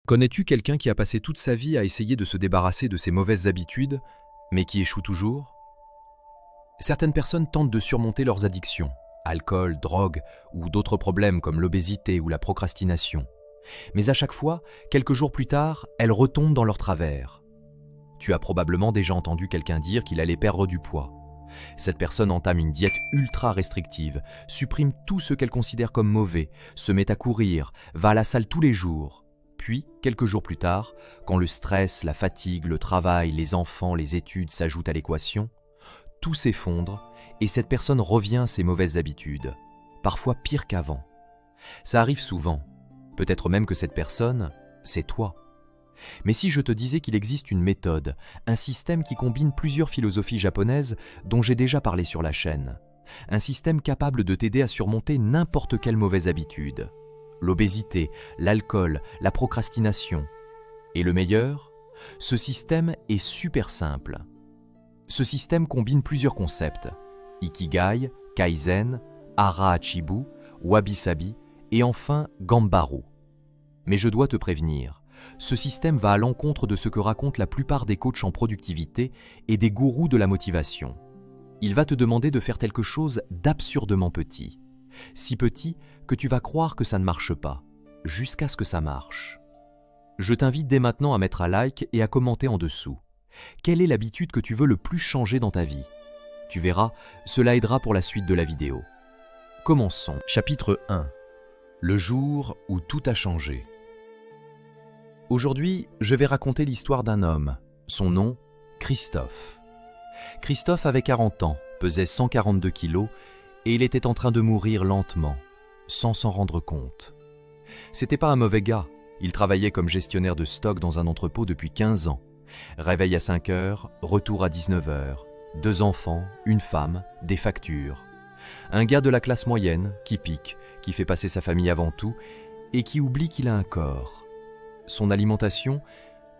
Connais-tu quelqu'un qui a passé toute sa vie à essayer de se débarrasser de ses mauvaises habitudes, mais qui échoue toujours? Certaines personnes tentent de surmonter leurs addictions, alcool, drogue ou d'autres problèmes comme l'obésité ou la procrastination. Mais à chaque fois, quelques jours plus tard, elles retombent dans leur travers. Tu as probablement déjà entendu quelqu'un dire qu'il allait perdre du poids. Cette personne entame une diète ultra restrictive, supprime tout ce qu'elle considère comme mauvais, se met à courir, va à la salle tous les jours. Puis, quelques jours plus tard, quand le stress, la fatigue, le travail, les enfants, les études s'ajoutent à l'équation, tout s'effondre et cette personne revient à ses mauvaises habitudes, parfois pire qu'avant. Ça arrive souvent, peut-être même que cette personne, c'est toi. Mais si je te disais qu'il existe une méthode, un système qui combine plusieurs philosophies japonaises dont j'ai déjà parlé sur la chaîne, un système capable de t'aider à surmonter n'importe quelle mauvaise habitude, l'obésité, l'alcool, la procrastination. Et le meilleur, ce système est super simple. Ce système combine plusieurs concepts, Ikigai, Kaizen, Hara Hachibu, Wabi-Sabi et enfin Ganbaru. Mais je dois te prévenir, ce système va à l'encontre de ce que racontent la plupart des coachs en productivité et des gourous de la motivation. Il va te demander de faire quelque chose d'absurdement petit. Si petit que tu vas croire que ça ne marche pas, jusqu'à ce que ça marche. Je t'invite dès maintenant à mettre un like et à commenter en dessous. Quelle est l'habitude que tu veux le plus changer dans ta vie? Tu verras, cela aidera pour la suite de la vidéo. Commençons. Chapitre 1. Le jour où tout a changé. Aujourd'hui, je vais raconter l'histoire d'un homme. Son nom, Christophe. Christophe avait 40 ans, pesait 142 kilos et il était en train de mourir lentement, sans s'en rendre compte. C'était pas un mauvais gars, il travaillait comme gestionnaire de stock dans un entrepôt depuis 15 ans. Réveil à 5 heures, retour à 19 heures, 2 enfants, une femme, des factures. Un gars de la classe moyenne, qui pique, qui fait passer sa famille avant tout, et qui oublie qu'il a un corps. Son alimentation,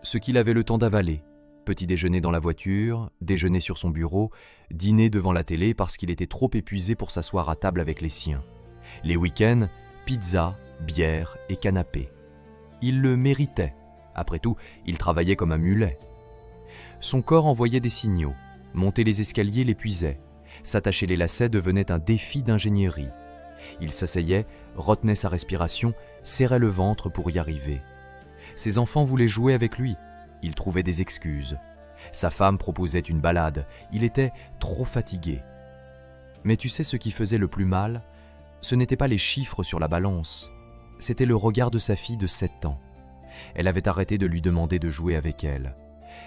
ce qu'il avait le temps d'avaler. Petit déjeuner dans la voiture, déjeuner sur son bureau, dîner devant la télé parce qu'il était trop épuisé pour s'asseoir à table avec les siens. Les week-ends, pizza, bière et canapé. Il le méritait. Après tout, il travaillait comme un mulet. Son corps envoyait des signaux. Monter les escaliers l'épuisait. S'attacher les lacets devenait un défi d'ingénierie. Il s'asseyait, retenait sa respiration, serrait le ventre pour y arriver. Ses enfants voulaient jouer avec lui. Il trouvait des excuses. Sa femme proposait une balade. Il était trop fatigué. Mais tu sais ce qui faisait le plus mal? Ce n'étaient pas les chiffres sur la balance. C'était le regard de sa fille de 7 ans. Elle avait arrêté de lui demander de jouer avec elle.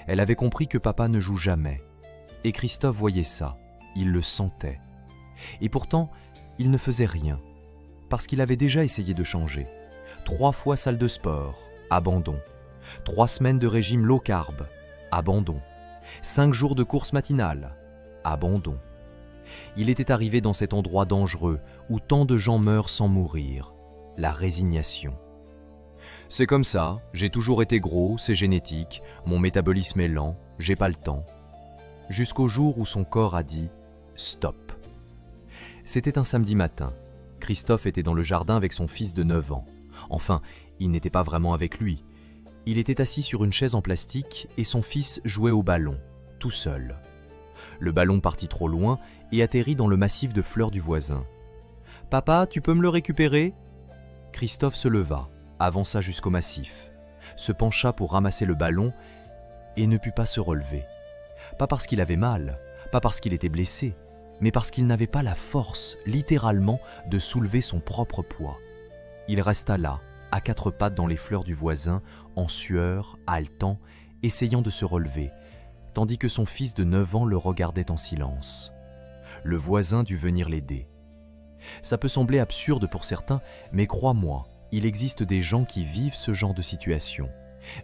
Elle avait compris que papa ne joue jamais. Et Christophe voyait ça. Il le sentait. Et pourtant, il ne faisait rien. Parce qu'il avait déjà essayé de changer. 3 fois salle de sport, abandon. 3 semaines de régime low carb, abandon. 5 jours de course matinale, abandon. Il était arrivé dans cet endroit dangereux où tant de gens meurent sans mourir, la résignation. C'est comme ça, j'ai toujours été gros, c'est génétique, mon métabolisme est lent, j'ai pas le temps. Jusqu'au jour où son corps a dit « stop ». C'était un samedi matin. Christophe était dans le jardin avec son fils de 9 ans. Enfin, il n'était pas vraiment avec lui. Il était assis sur une chaise en plastique et son fils jouait au ballon, tout seul. Le ballon partit trop loin et atterrit dans le massif de fleurs du voisin. « Papa, tu peux me le récupérer ?» Christophe se leva, avança jusqu'au massif, se pencha pour ramasser le ballon et ne put pas se relever. Pas parce qu'il avait mal, pas parce qu'il était blessé, mais parce qu'il n'avait pas la force, littéralement, de soulever son propre poids. Il resta là, à 4 pattes dans les fleurs du voisin, en sueur, haletant, essayant de se relever, tandis que son fils de 9 ans le regardait en silence. Le voisin dut venir l'aider. Ça peut sembler absurde pour certains, mais crois-moi, il existe des gens qui vivent ce genre de situation,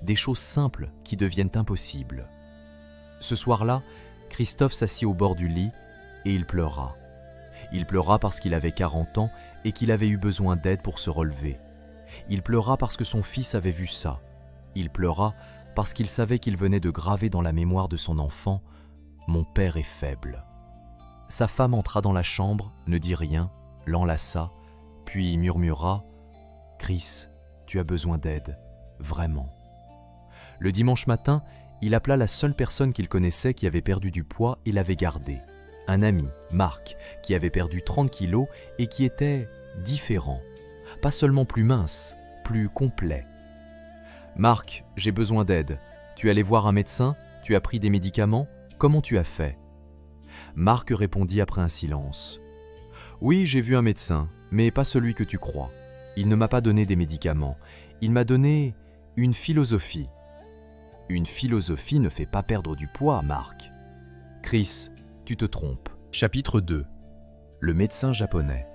des choses simples qui deviennent impossibles. Ce soir-là, Christophe s'assit au bord du lit et il pleura. Il pleura parce qu'il avait 40 ans et qu'il avait eu besoin d'aide pour se relever. Il pleura parce que son fils avait vu ça. Il pleura parce qu'il savait qu'il venait de graver dans la mémoire de son enfant « Mon père est faible ». Sa femme entra dans la chambre, ne dit rien, l'enlaça, puis murmura « Chris, tu as besoin d'aide. vraiment. Le dimanche matin, il appela la seule personne qu'il connaissait qui avait perdu du poids et l'avait gardé. Un ami, Marc, qui avait perdu 30 kilos et qui était différent. Pas seulement plus mince, plus complet. « Marc, j'ai besoin d'aide. Tu es allé voir un médecin? Tu as pris des médicaments? Comment tu as fait ?» Marc répondit après un silence. « Oui, j'ai vu un médecin, mais pas celui que tu crois. Il ne m'a pas donné des médicaments. Il m'a donné une philosophie. » « Une philosophie ne fait pas perdre du poids, Marc. »« Chris, tu te trompes. » Chapitre 2. Le médecin japonais.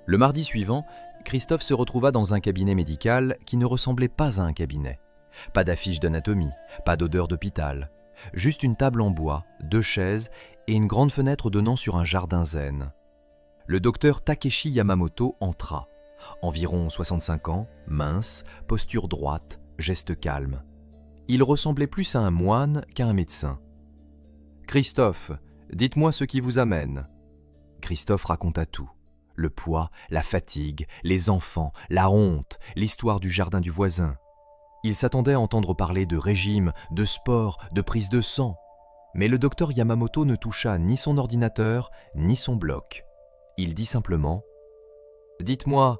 Le mardi suivant, Christophe se retrouva dans un cabinet médical qui ne ressemblait pas à un cabinet. Pas d'affiche d'anatomie, pas d'odeur d'hôpital. Juste une table en bois, 2 chaises et une grande fenêtre donnant sur un jardin zen. Le docteur Takeshi Yamamoto entra. Environ 65 ans, mince, posture droite, geste calme. Il ressemblait plus à un moine qu'à un médecin. « Christophe, dites-moi ce qui vous amène. » Christophe raconta tout. Le poids, la fatigue, les enfants, la honte, l'histoire du jardin du voisin. Il s'attendait à entendre parler de régime, de sport, de prise de sang. Mais le docteur Yamamoto ne toucha ni son ordinateur, ni son bloc. Il dit simplement « Dites-moi,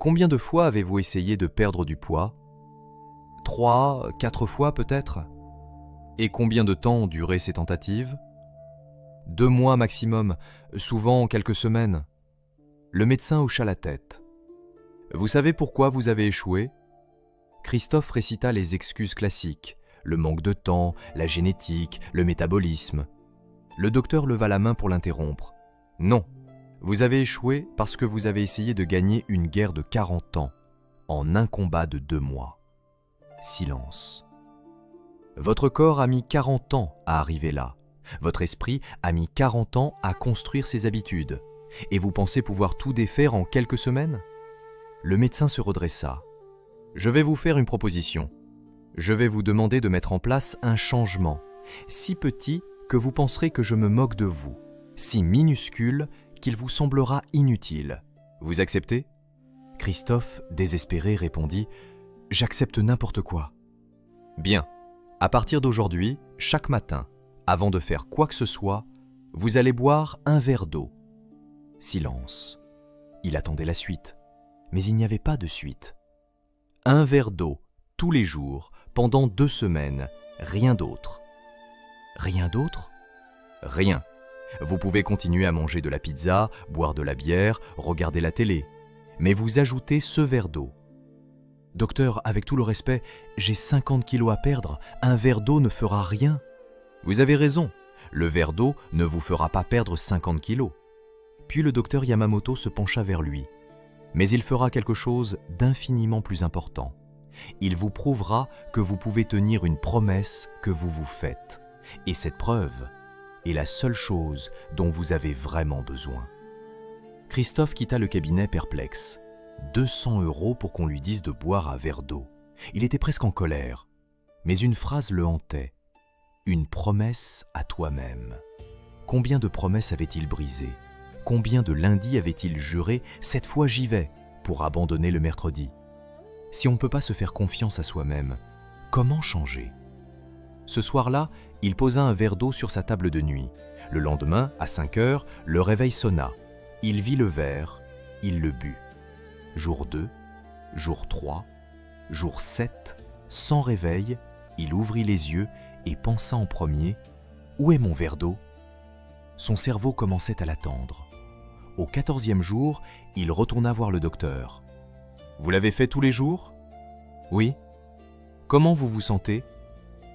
combien de fois avez-vous essayé de perdre du poids ? 3, 4 fois peut-être ? Et combien de temps ont duré ces tentatives ? 2 mois maximum, souvent quelques semaines. » Le médecin hocha la tête. « Vous savez pourquoi vous avez échoué ?» Christophe récita les excuses classiques, le manque de temps, la génétique, le métabolisme. Le docteur leva la main pour l'interrompre. « Non, vous avez échoué parce que vous avez essayé de gagner une guerre de 40 ans, en un combat de 2 mois. » Silence. Votre corps a mis 40 ans à arriver là. Votre esprit a mis 40 ans à construire ses habitudes. Et vous pensez pouvoir tout défaire en quelques semaines ? Le médecin se redressa. Je vais vous faire une proposition. Je vais vous demander de mettre en place un changement, si petit que vous penserez que je me moque de vous, si minuscule qu'il vous semblera inutile. Vous acceptez ? Christophe, désespéré, répondit « J'accepte n'importe quoi. » Bien. À partir d'aujourd'hui, chaque matin, avant de faire quoi que ce soit, vous allez boire un verre d'eau. Silence. Il attendait la suite, mais il n'y avait pas de suite. Un verre d'eau, tous les jours, pendant 2 semaines, rien d'autre. Rien d'autre ? Rien. Vous pouvez continuer à manger de la pizza, boire de la bière, regarder la télé, mais vous ajoutez ce verre d'eau. Docteur, avec tout le respect, j'ai 50 kilos à perdre, un verre d'eau ne fera rien. Vous avez raison, le verre d'eau ne vous fera pas perdre 50 kilos. Puis le docteur Yamamoto se pencha vers lui. Mais il fera quelque chose d'infiniment plus important. Il vous prouvera que vous pouvez tenir une promesse que vous vous faites. Et cette preuve est la seule chose dont vous avez vraiment besoin. Christophe quitta le cabinet perplexe. 200 € pour qu'on lui dise de boire un verre d'eau. Il était presque en colère. Mais une phrase le hantait. Une promesse à toi-même. Combien de promesses avait-il brisées ? Combien de lundis avait-il juré « cette fois j'y vais » pour abandonner le mercredi ? Si on ne peut pas se faire confiance à soi-même, comment changer ? Ce soir-là, il posa un verre d'eau sur sa table de nuit. Le lendemain, à 5 heures, le réveil sonna. Il vit le verre, il le but. Jour 2, jour 3, jour 7, sans réveil, il ouvrit les yeux et pensa en premier « Où est mon verre d'eau ?» Son cerveau commençait à l'attendre. Au 14e jour, il retourna voir le docteur. « Vous l'avez fait tous les jours ?»« Oui. »« Comment vous vous sentez ?»«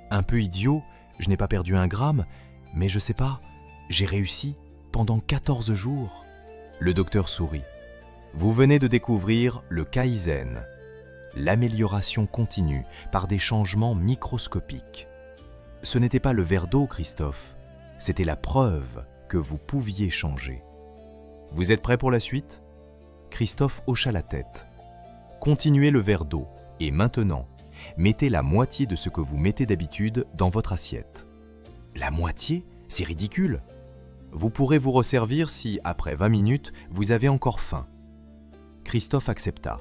Un peu idiot, je n'ai pas perdu 1 gramme, mais je sais pas, j'ai réussi pendant 14 jours. » Le docteur sourit. « Vous venez de découvrir le Kaizen, l'amélioration continue par des changements microscopiques. Ce n'était pas le verre d'eau, Christophe, c'était la preuve que vous pouviez changer. Vous êtes prêt pour la suite ?» Christophe hocha la tête. « Continuez le verre d'eau et maintenant, mettez la moitié de ce que vous mettez d'habitude dans votre assiette. » La moitié ? C'est ridicule. Vous pourrez vous resservir si, après 20 minutes, vous avez encore faim. Christophe accepta.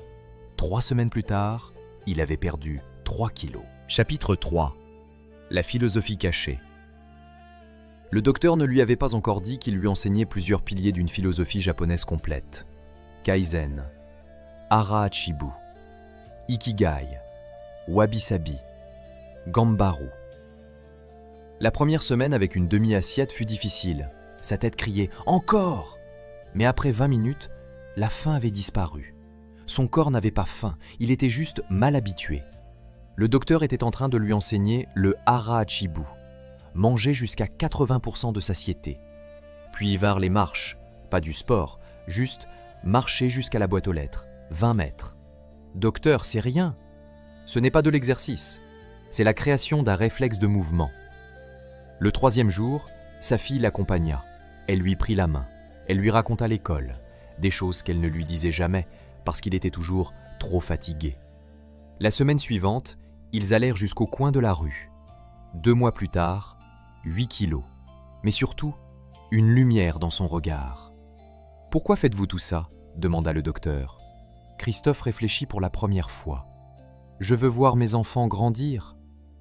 3 semaines plus tard, il avait perdu 3 kilos. Chapitre 3. La philosophie cachée. Le docteur ne lui avait pas encore dit qu'il lui enseignait plusieurs piliers d'une philosophie japonaise complète. Kaizen, Hara Hachibu, Ikigai, Wabi-sabi, Gambaru. La première semaine avec une demi-assiette fut difficile. Sa tête criait « Encore !» Mais après 20 minutes, la faim avait disparu. Son corps n'avait pas faim, il était juste mal habitué. Le docteur était en train de lui enseigner le Hara Hachibu, manger jusqu'à 80% de satiété. Puis vinrent les marches, pas du sport, juste marcher jusqu'à la boîte aux lettres, 20 mètres. Docteur, c'est rien. Ce n'est pas de l'exercice, c'est la création d'un réflexe de mouvement. Le 3e jour, sa fille l'accompagna. Elle lui prit la main. Elle lui raconta l'école, des choses qu'elle ne lui disait jamais parce qu'il était toujours trop fatigué. La semaine suivante, ils allèrent jusqu'au coin de la rue. 2 mois plus tard, 8 kilos. Mais surtout, une lumière dans son regard. « Pourquoi faites-vous tout ça ?» demanda le docteur. Christophe réfléchit pour la première fois. « Je veux voir mes enfants grandir.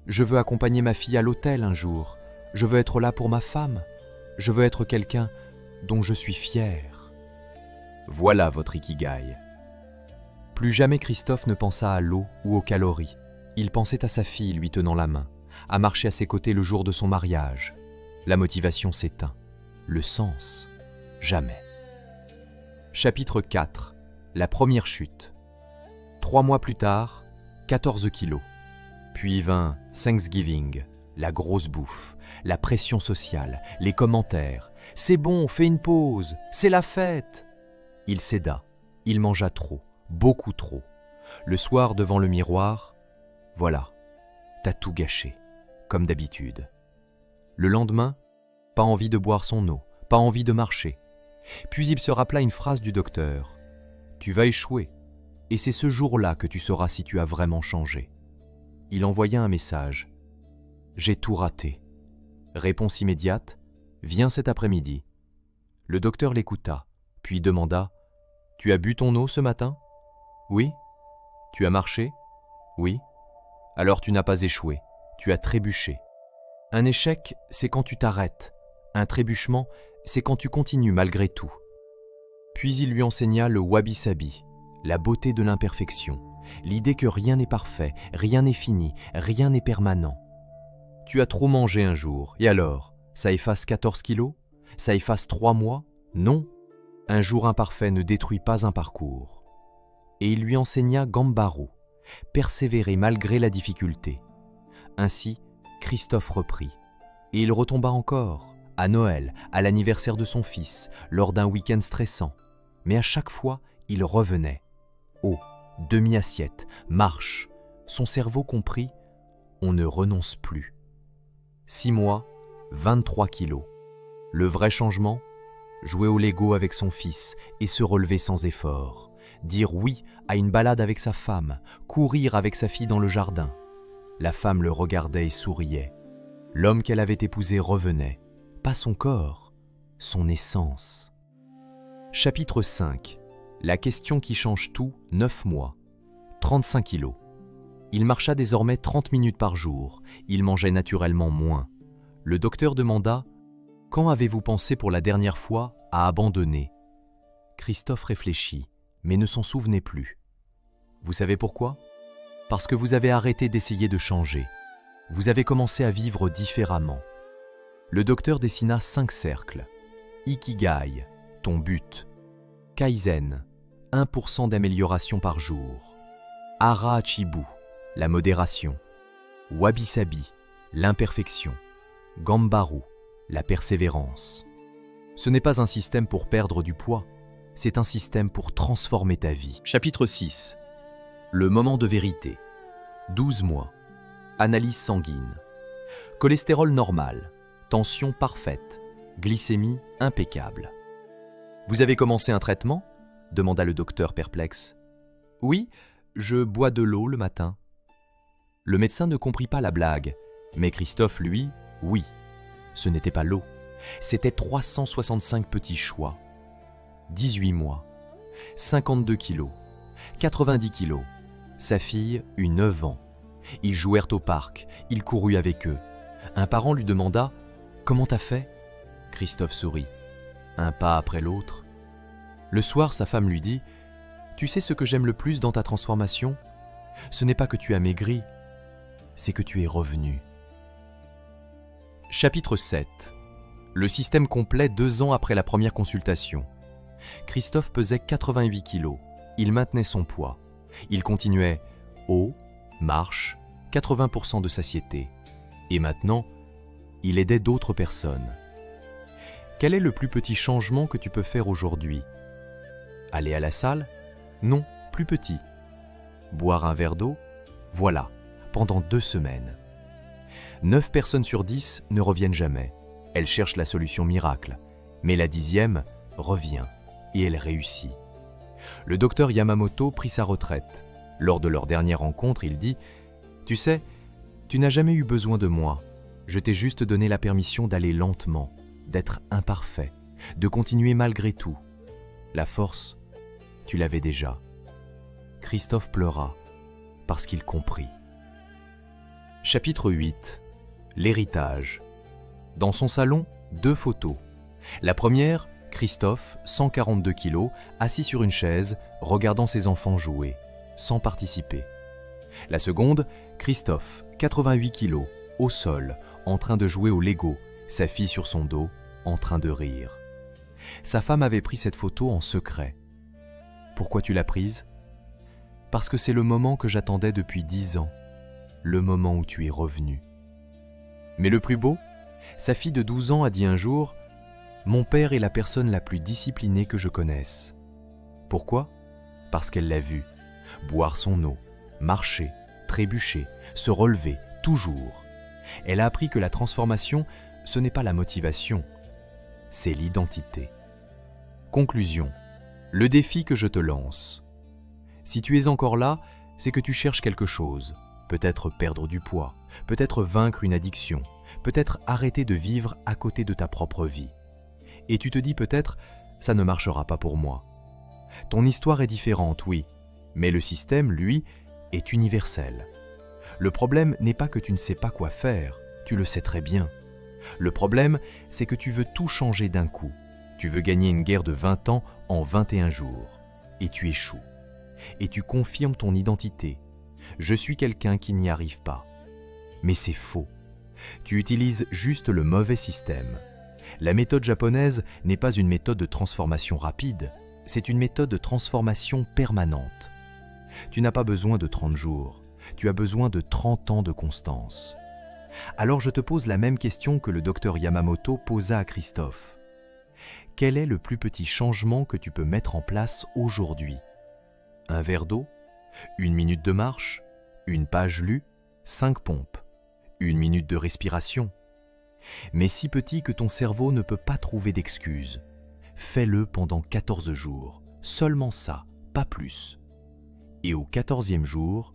Je veux accompagner ma fille à l'hôtel un jour. Je veux être là pour ma femme. Je veux être quelqu'un dont je suis fier. » Voilà votre Ikigai. Plus jamais Christophe ne pensa à l'eau ou aux calories. Il pensait à sa fille lui tenant la main, à marcher à ses côtés le jour de son mariage. La motivation s'éteint. Le sens, jamais. Chapitre 4. La première chute. 3 mois plus tard, 14 kilos. Puis vint Thanksgiving, la grosse bouffe, la pression sociale, les commentaires. « C'est bon, fais une pause, c'est la fête !» Il céda, il mangea trop, beaucoup trop. Le soir, devant le miroir, voilà, t'as tout gâché, comme d'habitude. Le lendemain, pas envie de boire son eau, pas envie de marcher. Puis il se rappela une phrase du docteur. « Tu vas échouer, et c'est ce jour-là que tu sauras si tu as vraiment changé. » Il envoya un message. « J'ai tout raté. » Réponse immédiate. « Viens cet après-midi. » Le docteur l'écouta, puis demanda. « Tu as bu ton eau ce matin ? » ?»« Oui. »« Tu as marché ? » ?»« Oui. »« Alors tu n'as pas échoué, tu as trébuché. Un échec, c'est quand tu t'arrêtes. Un trébuchement, c'est quand tu continues malgré tout. » Puis il lui enseigna le wabi-sabi, la beauté de l'imperfection, l'idée que rien n'est parfait, rien n'est fini, rien n'est permanent. Tu as trop mangé un jour, et alors, ça efface 14 kilos ? Ça efface 3 mois ? Non. Un jour imparfait ne détruit pas un parcours. Et il lui enseigna Gambaru, persévérer malgré la difficulté. Ainsi, Christophe reprit. Et il retomba encore, à Noël, à l'anniversaire de son fils, lors d'un week-end stressant. Mais à chaque fois, il revenait. Eau, demi-assiette, marche. Son cerveau comprit, on ne renonce plus. 6 mois, 23 kilos. Le vrai changement, jouer au Lego avec son fils et se relever sans effort. Dire oui à une balade avec sa femme, courir avec sa fille dans le jardin. La femme le regardait et souriait. L'homme qu'elle avait épousé revenait. Pas son corps, son essence. Chapitre 5. La question qui change tout, 9 mois. 35 kilos. Il marcha désormais 30 minutes par jour. Il mangeait naturellement moins. Le docteur demanda « Quand avez-vous pensé pour la dernière fois à abandonner ?» Christophe réfléchit, mais ne s'en souvenait plus. Vous savez pourquoi ? Parce que vous avez arrêté d'essayer de changer. Vous avez commencé à vivre différemment. Le docteur dessina 5 cercles. Ikigai, ton but. Kaizen, 1% d'amélioration par jour. Hara Hachibu, la modération. Wabi-sabi, l'imperfection. Gambaru, la persévérance. Ce n'est pas un système pour perdre du poids, c'est un système pour transformer ta vie. Chapitre 6. Le moment de vérité. 12 mois. Analyse sanguine. Cholestérol normal. Tension parfaite. Glycémie impeccable. Vous avez commencé un traitement ? Demanda le docteur perplexe. Oui, je bois de l'eau le matin. Le médecin ne comprit pas la blague, mais Christophe, lui, oui. Ce n'était pas l'eau, c'était 365 petits choix. 18 mois, 52 kilos, 90 kilos, Sa fille eut 9 ans. Ils jouèrent au parc, il courut avec eux. Un parent lui demanda « Comment t'as fait ?» Christophe sourit, un pas après l'autre. Le soir, sa femme lui dit « Tu sais ce que j'aime le plus dans ta transformation ? Ce n'est pas que tu as maigri, c'est que tu es revenu. » Chapitre 7. Le système complet 2 ans après la première consultation. Christophe pesait 88 kilos. Il maintenait son poids. Il continuait eau, marche, 80% de satiété. Et maintenant, il aidait d'autres personnes. Quel est le plus petit changement que tu peux faire aujourd'hui ? Aller à la salle ? Non, plus petit. Boire un verre d'eau ? Voilà, pendant 2 semaines. 9 personnes sur 10 ne reviennent jamais. Elles cherchent la solution miracle. Mais la 10e revient et elle réussit. Le docteur Yamamoto prit sa retraite. Lors de leur dernière rencontre, il dit « Tu sais, tu n'as jamais eu besoin de moi. Je t'ai juste donné la permission d'aller lentement, d'être imparfait, de continuer malgré tout. La force, tu l'avais déjà. » Christophe pleura parce qu'il comprit. Chapitre 8. L'héritage. Dans son salon, 2 photos. La première, Christophe, 142 kilos, assis sur une chaise, regardant ses enfants jouer, sans participer. La seconde, Christophe, 88 kilos, au sol, en train de jouer au Lego, sa fille sur son dos, en train de rire. Sa femme avait pris cette photo en secret. Pourquoi tu l'as prise ? Parce que c'est le moment que j'attendais depuis 10 ans, le moment où tu es revenu. Mais le plus beau, sa fille de 12 ans a dit un jour « Mon père est la personne la plus disciplinée que je connaisse. » Pourquoi ? Parce qu'elle l'a vu, boire son eau, marcher, trébucher, se relever, toujours. Elle a appris que la transformation, ce n'est pas la motivation, c'est l'identité. Conclusion. Le défi que je te lance. Si tu es encore là, c'est que tu cherches quelque chose. Peut-être perdre du poids, peut-être vaincre une addiction, peut-être arrêter de vivre à côté de ta propre vie. Et tu te dis peut-être « ça ne marchera pas pour moi ». Ton histoire est différente, oui, mais le système, lui, est universel. Le problème n'est pas que tu ne sais pas quoi faire, tu le sais très bien. Le problème, c'est que tu veux tout changer d'un coup. Tu veux gagner une guerre de 20 ans en 21 jours. Et tu échoues. Et tu confirmes ton identité. Je suis quelqu'un qui n'y arrive pas. Mais c'est faux. Tu utilises juste le mauvais système. La méthode japonaise n'est pas une méthode de transformation rapide, c'est une méthode de transformation permanente. Tu n'as pas besoin de 30 jours, tu as besoin de 30 ans de constance. Alors je te pose la même question que le docteur Yamamoto posa à Christophe. Quel est le plus petit changement que tu peux mettre en place aujourd'hui ? Un verre d'eau ? Une minute de marche ? Une page lue ? 5 pompes ? Une minute de respiration ? Mais si petit que ton cerveau ne peut pas trouver d'excuses. Fais-le pendant 14 jours, seulement ça, pas plus. Et au 14e jour,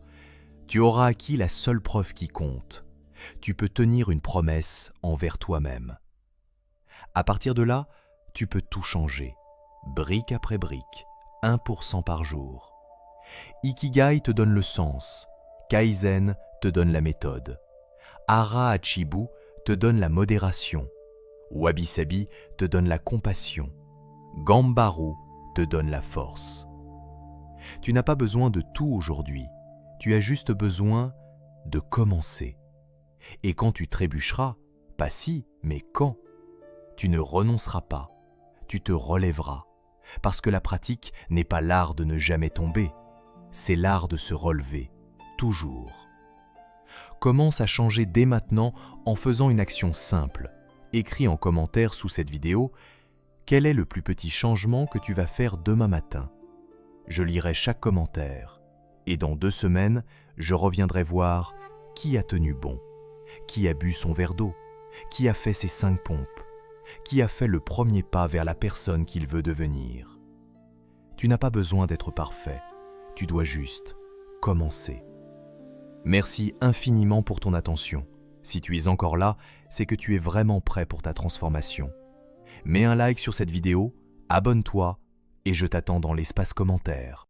tu auras acquis la seule preuve qui compte. Tu peux tenir une promesse envers toi-même. À partir de là, tu peux tout changer, brique après brique, 1% par jour. Ikigai te donne le sens, Kaizen te donne la méthode, Hara Hachibu te donne la modération, Wabi Sabi te donne la compassion, Gambaru te donne la force. Tu n'as pas besoin de tout aujourd'hui, tu as juste besoin de commencer. Et quand tu trébucheras, pas si, mais quand, tu ne renonceras pas, tu te relèveras, parce que la pratique n'est pas l'art de ne jamais tomber, c'est l'art de se relever, toujours. Commence à changer dès maintenant en faisant une action simple. Écris en commentaire sous cette vidéo quel est le plus petit changement que tu vas faire demain matin. Je lirai chaque commentaire et dans 2 semaines, je reviendrai voir qui a tenu bon, qui a bu son verre d'eau, qui a fait ses 5 pompes, qui a fait le premier pas vers la personne qu'il veut devenir. Tu n'as pas besoin d'être parfait, tu dois juste commencer. Merci infiniment pour ton attention. Si tu es encore là, c'est que tu es vraiment prêt pour ta transformation. Mets un like sur cette vidéo, abonne-toi et je t'attends dans l'espace commentaire.